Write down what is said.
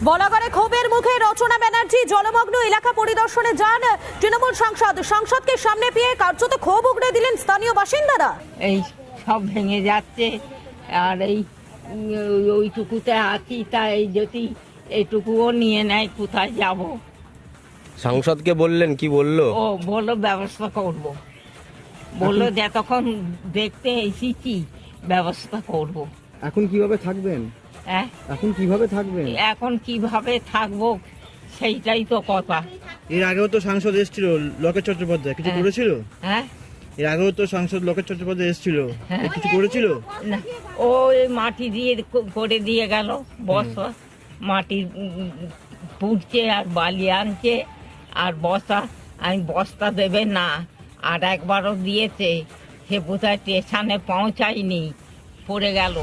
বলাগড়ে ক্ষোভের মুখে রচনা ব্যানার্জি জলমগ্ন এলাকা পরিদর্শনে যান তৃণমূল সংসদকে সামনে পেয়ে কার্যত ক্ষোভ উগড়ে দিলেন স্থানীয় বাসিন্দারা। এই সব ভেঙে যাচ্ছে আর এই ওইটুকুতে আছি, তাই যদি এইটুকুও নিয়ে নেয় কোথায় যাব? সাংসদকে বললেন, কি বললো? ও বললো ব্যবস্থা করব, বললো যতক্ষণ দেখতে এসেছি ব্যবস্থা করব। এখন কিভাবে থাকবেন? হ্যাঁ, এখন কিভাবে থাকবেন? এখন কিভাবে থাকবো সেইটাই তো কথা। এর আগেও তো সাংসদ এসেছিল লোকেশ চট্টোপাধ্যায়, কিছু হ্যাঁ। করেছিল? হ্যাঁ, এর আগেও তো সাংসদ লোকেশ চট্টোপাধ্যায় এসেছিল, হ্যাঁ। ও কিছু করেছিল? না, ওই মাটি দিয়ে করে দিয়ে গেল, বস্তা মাটি পুড়ছে আর বালি আনছে আর বস্তা, আমি বস্তা দেবে না, আর একবারও দিয়েছে, সে বোধহয় স্টেশনে পৌঁছায়নি, পড়ে গেল।